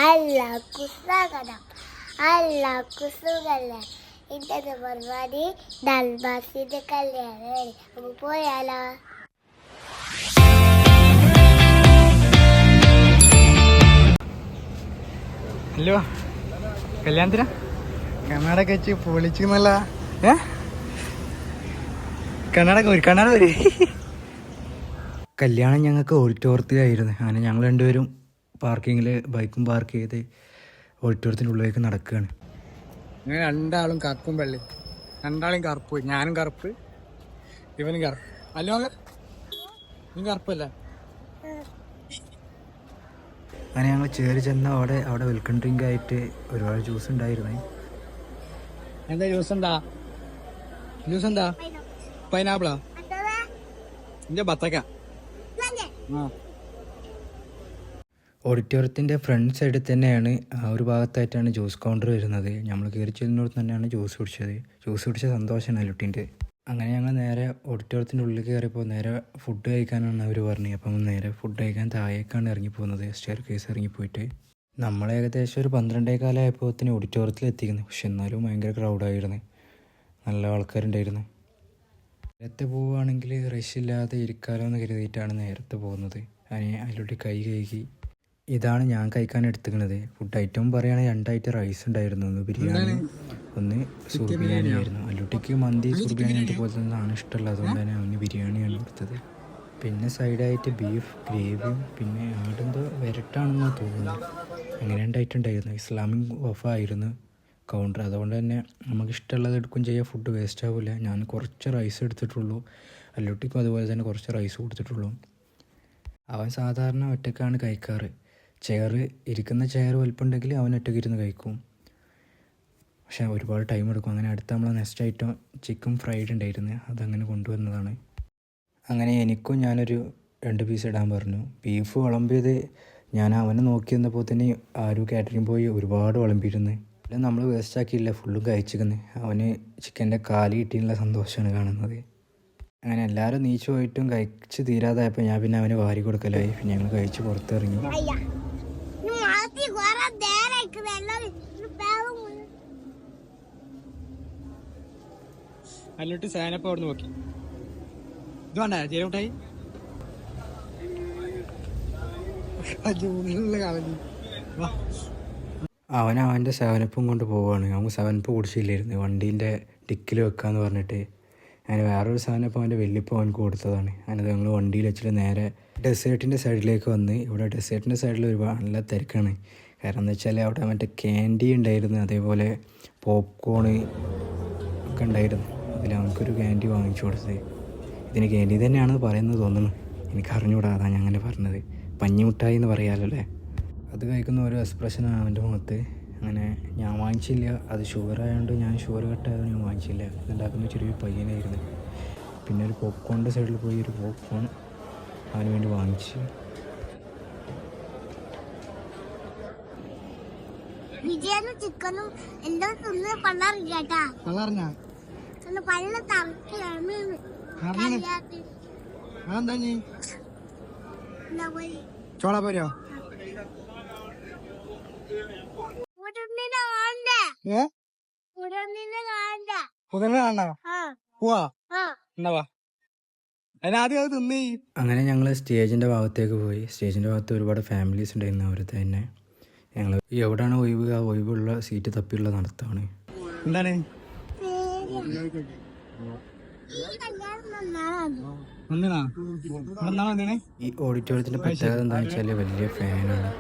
എല്ലാവർക്കും സ്വാഗതം. എല്ലാവർക്കും സുഖല്ലേ? ഇന്നത്തെ പരിപാടി ഡൽബാസിന്റെ കല്യാണം. നമുക്ക് പോയാലോ? ഹലോ, കല്യാണത്തിനാ കർണാടക വെച്ച് പൊളിച്ചെന്നല്ല. കർണാടക വരെ കല്യാണം ഞങ്ങൾക്ക് ഓഡിറ്റോറിയത്തിലായിരുന്നു. അങ്ങനെ ഞങ്ങൾ രണ്ടുപേരും പാർക്കിങ്ങിൽ ബൈക്കും പാർക്ക് ചെയ്ത് ഓഡിറ്റോറിയത്തിൻ്റെ ഉള്ളിലേക്ക് നടക്കുകയാണ്. അങ്ങനെ രണ്ടാളും കറുപ്പും വെള്ളി, രണ്ടാളും കറുപ്പ്, ഞാനും കറുപ്പ്, ഇവനും കറുപ്പ്. അല്ലോ നീ കറുപ്പല്ലേ? അങ്ങനെ ഞങ്ങൾ ചേരി ചെന്ന അവിടെ വെൽക്കം ഡ്രിങ്ക് ആയിട്ട് ഒരുപാട് ജ്യൂസ് ഉണ്ടായിരുന്നേ. എന്താ ജ്യൂസ് എന്താ പൈനാപ്പിളാ? ഇന്റെ ബത്തക്ക. ഓഡിറ്റോറിയത്തിൻ്റെ ഫ്രണ്ട് സൈഡിൽ തന്നെയാണ്, ആ ഒരു ഭാഗത്തായിട്ടാണ് ജ്യൂസ് കൗണ്ടർ വരുന്നത്. നമ്മൾ കയറി ചെല്ലുന്നോട് തന്നെയാണ് ജ്യൂസ് കുടിച്ച സന്തോഷമാണ് അല്ലുട്ടീൻ്റെ. അങ്ങനെ ഞങ്ങൾ നേരെ ഓഡിറ്റോറിയത്തിൻ്റെ ഉള്ളിൽ കയറിയപ്പോൾ നേരെ ഫുഡ് കഴിക്കാനാണ് അവർ പറഞ്ഞത്. അപ്പം നേരെ ഫുഡ് കഴിക്കാൻ താഴേക്കാണ് ഇറങ്ങിപ്പോകുന്നത്, സ്റ്റെയർ കേസ് ഇറങ്ങിപ്പോയിട്ട്. നമ്മൾ ഏകദേശം ഒരു 12:15 ആയപ്പോഴത്തേന് ഓഡിറ്റോറിയത്തിൽ എത്തിക്കുന്നു. പക്ഷെ എന്നാലും ഭയങ്കര ക്രൗഡായിരുന്നു, നല്ല ആൾക്കാരുണ്ടായിരുന്നു. നേരത്തെ പോവുകയാണെങ്കിൽ റഷ് ഇല്ലാതെ ഇരിക്കാമല്ലോ എന്ന് കരുതിയിട്ടാണ് നേരത്തെ പോകുന്നത്. അതിലോട്ട് കൈ കഴുകി. ഇതാണ് ഞാൻ കഴിക്കാൻ എടുത്തിരിക്കുന്നത്. ഫുഡ് ഐറ്റം പറയുകയാണെങ്കിൽ 2 ഐറ്റം റൈസ് ഉണ്ടായിരുന്നു, ഒന്ന് ബിരിയാണി, ഒന്ന് സുർ ബിരിയാണി ആയിരുന്നു. അല്ലുട്ടിക്ക് മന്തി സുർ ബിരിയാണി അതുപോലെ തന്നെയാണ് ഇഷ്ടമുള്ളത്, അതുകൊണ്ട് തന്നെ അവന് ബിരിയാണിയാണ് കൊടുത്തത്. പിന്നെ സൈഡായിട്ട് ബീഫ് ഗ്രേവിയും പിന്നെ ആടെന്തോ വരട്ടാണെന്ന് തോന്നുന്നു. അങ്ങനെ 2 ഐറ്റം ഉണ്ടായിരുന്നു. ഇസ്ലാമിക് ഓഫായിരുന്നു കൗണ്ടർ, അതുകൊണ്ട് തന്നെ നമുക്ക് ഇഷ്ടമുള്ളത് എടുക്കും ചെയ്യാം, ഫുഡ് വേസ്റ്റ് ആവില്ല. ഞാൻ കുറച്ച് റൈസ് എടുത്തിട്ടുള്ളൂ, അല്ലുട്ടിക്കും അതുപോലെ തന്നെ കുറച്ച് റൈസ് കൊടുത്തിട്ടുള്ളൂ. അവൻ സാധാരണ ഒറ്റക്കാണ് കഴിക്കാറ്. ഇരിക്കുന്ന ചെയർ വലിപ്പമുണ്ടെങ്കിൽ അവൻ ഒറ്റയ്ക്ക് ഇരുന്ന് കഴിക്കും, പക്ഷേ ഒരുപാട് ടൈം എടുക്കും. അങ്ങനെ അടുത്ത നമ്മൾ നെക്സ്റ്റ് ഐറ്റം ചിക്കൻ ഫ്രൈഡ് ഉണ്ടായിരുന്നു, അതങ്ങനെ കൊണ്ടുവന്നതാണ്. അങ്ങനെ എനിക്കും ഞാനൊരു 2 പീസ് ഇടാൻ പറഞ്ഞു. ബീഫ് വിളമ്പിയത് ഞാൻ അവനെ നോക്കി വന്നപ്പോൾ തന്നെ ആരും കാറ്ററിംഗ് പോയി ഒരുപാട് വിളമ്പിയിരുന്നു. അല്ല, നമ്മൾ വേസ്റ്റാക്കിയില്ല, ഫുള്ളും കഴിച്ചിരിക്കുന്നത്. അവന് ചിക്കൻ്റെ കാല് കിട്ടിയുള്ള സന്തോഷമാണ് കാണുന്നത്. അങ്ങനെ എല്ലാവരും നീച്ചു പോയിട്ടും കഴിച്ച് തീരാതായപ്പോൾ ഞാൻ പിന്നെ അവന് വാരി കൊടുക്കലായി. പിന്നെ ഞങ്ങൾ കഴിച്ച് പുറത്തിറങ്ങി. അല്ലോട്ട് സാനപ്പം അവിടെ നോക്കി ഇത് വേണ്ട ചേരൂട്ടായി അവൻ്റെ സെവനപ്പും കൊണ്ട് പോവുകയാണ്. അവൻ സെവനപ്പ് കുടിച്ചില്ലായിരുന്നു, വണ്ടീൻ്റെ ഡിക്കിൽ വെക്കാമെന്ന് പറഞ്ഞിട്ട്. അങ്ങനെ വേറൊരു സെവനപ്പ് അവൻ്റെ വലിയപ്പോൾ അവനക്ക് കൊടുത്തതാണ്. അങ്ങനെ ഞങ്ങൾ വണ്ടിയിൽ വെച്ചിട്ട് നേരെ ഡെസേർട്ടിൻ്റെ സൈഡിലേക്ക് വന്ന്. ഇവിടെ ഡെസേർട്ടിൻ്റെ സൈഡിൽ ഒരുപാട് നല്ല തിരക്കാണ്. കാരണം എന്താ വെച്ചാൽ അവിടെ മറ്റേ ക്യാൻഡി ഉണ്ടായിരുന്നു, അതേപോലെ പോപ്കോണ് ഒക്കെ ഉണ്ടായിരുന്നു. അതിൽ അവനക്കൊരു ക്യാൻഡി വാങ്ങിച്ചു കൊടുത്തത്. ഇതിന് ക്യാൻഡി തന്നെയാണെന്ന് പറയുന്നത് തോന്നുന്നു, എനിക്ക് അറിഞ്ഞുകൂടാ, അതാണ് ഞാൻ അങ്ങനെ പറഞ്ഞത്. പഞ്ഞിമുട്ടായി എന്ന് പറയാമല്ലോ. അത് കഴിക്കുന്ന ഓരോ എക്സ്പ്രഷനാണ് അവൻ്റെ മുഖത്ത്. അങ്ങനെ ഞാൻ വാങ്ങിച്ചില്ല, അത് ഷുഗർ ആയതുകൊണ്ട് ഞാൻ ഷുഗർ കട്ടായതുകൊണ്ട് ഞാൻ വാങ്ങിച്ചില്ല. ഇതുണ്ടാക്കുന്ന ചെറിയൊരു പയ്യനായിരുന്നു. പിന്നെ ഒരു പോപ്കോണിൻ്റെ സൈഡിൽ പോയി ഒരു പോപ്കോൺ അവന് വേണ്ടി വാങ്ങിച്ചു. ചിക്കനും എല്ലാം തിന്ന് പള്ളറിഞ്ഞാട്ടാ. ചോള പോരോ? അങ്ങനെ ഞങ്ങൾ സ്റ്റേജിൻ്റെ ഭാഗത്തേക്ക് പോയി. സ്റ്റേജിൻ്റെ ഭാഗത്ത് ഒരുപാട് ഫാമിലീസ് ഉണ്ടായിരുന്നു. അവർ തന്നെ ഞങ്ങൾ എവിടെയാണ് ഒഴിവ്, ആ ഒഴിവുള്ള സീറ്റ് തപ്പിയുള്ള നടത്താണ്. എന്താണ് ഈ ഓഡിറ്റോറിയത്തിൻ്റെ പ്രത്യേകത എന്താണെന്ന് വെച്ചാൽ വലിയ ഫാനാണ്.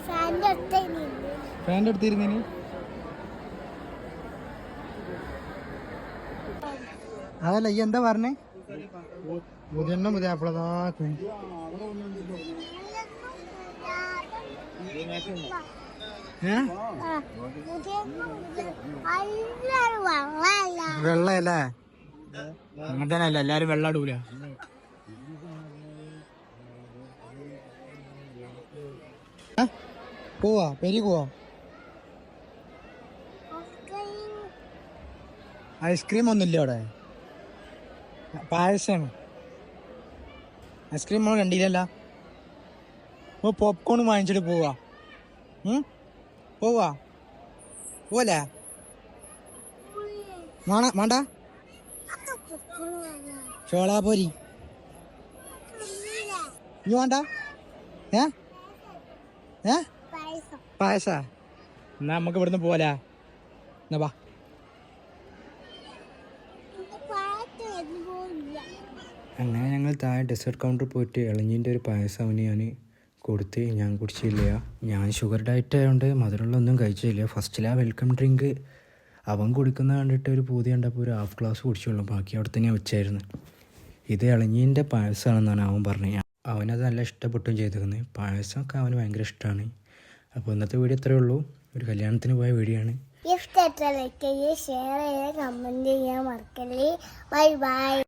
ഫാൻ്റെ അടുത്തിരുന്നേന് അതല്ല ഈ എന്താ പറഞ്ഞേ? മുതലപ്പളതാ വെള്ളയല്ലേ? അങ്ങനെ തന്നെ അല്ല, എല്ലാരും വെള്ളം ഇടൂല. പോവാ പെരി പോവാ. ഐസ്ക്രീം ഒന്നുമില്ല അവിടെ, പായസമാണ്. ഐസ്ക്രീം നമ്മൾ കണ്ടില്ലല്ലോ. പോപ്കോൺ വാങ്ങിച്ചിട്ട് പോവാ. പോവാ പോലെ വേണ്ട ചോളാപോരി ഇനി വേണ്ട പായസ എന്നാ നമുക്ക് ഇവിടുന്ന് പോലാ എന്നാ വാ. അങ്ങനെ ഞങ്ങൾ താഴെ ഡെസേർട്ട് കൗണ്ടറിൽ പോയിട്ട് ഇളഞ്ഞിൻ്റെ ഒരു പായസം അവന് ഞാൻ കൊടുത്ത് ഞാൻ കുടിച്ചില്ല. ഞാൻ ഷുഗർ ഡയറ്റ് ആയതുകൊണ്ട് മധുരമുള്ളൊന്നും കഴിച്ചില്ല. ഫസ്റ്റിൽ ആ വെൽക്കം ഡ്രിങ്ക് അവൻ കുടിക്കുന്ന കണ്ടിട്ട് ഒരു പൂതി കണ്ടപ്പോൾ ഒരു ഹാഫ് ഗ്ലാസ് കുടിച്ചുള്ളൂ, ബാക്കി അവിടെ തന്നെ വെച്ചായിരുന്നു. ഇത് ഇളഞ്ഞീൻ്റെ പായസമാണെന്നാണ് അവൻ പറഞ്ഞത്. അവനത് നല്ല ഇഷ്ടപ്പെട്ടും ചെയ്തിരുന്നത്. പായസമൊക്കെ അവന് ഭയങ്കര ഇഷ്ടമാണ്. അപ്പോൾ ഇന്നത്തെ വീഡിയോ ഇത്രയേ ഉള്ളൂ. ഒരു കല്യാണത്തിന് പോയ വീഡിയോ ആണ്. ഇഷ്ടപ്പെട്ട ലൈക്ക് ചെയ്യുക, ഷെയർ ചെയ്യുക, കമൻറ്റ് ചെയ്യാൻ മറക്കല്ലേ. Bye bye.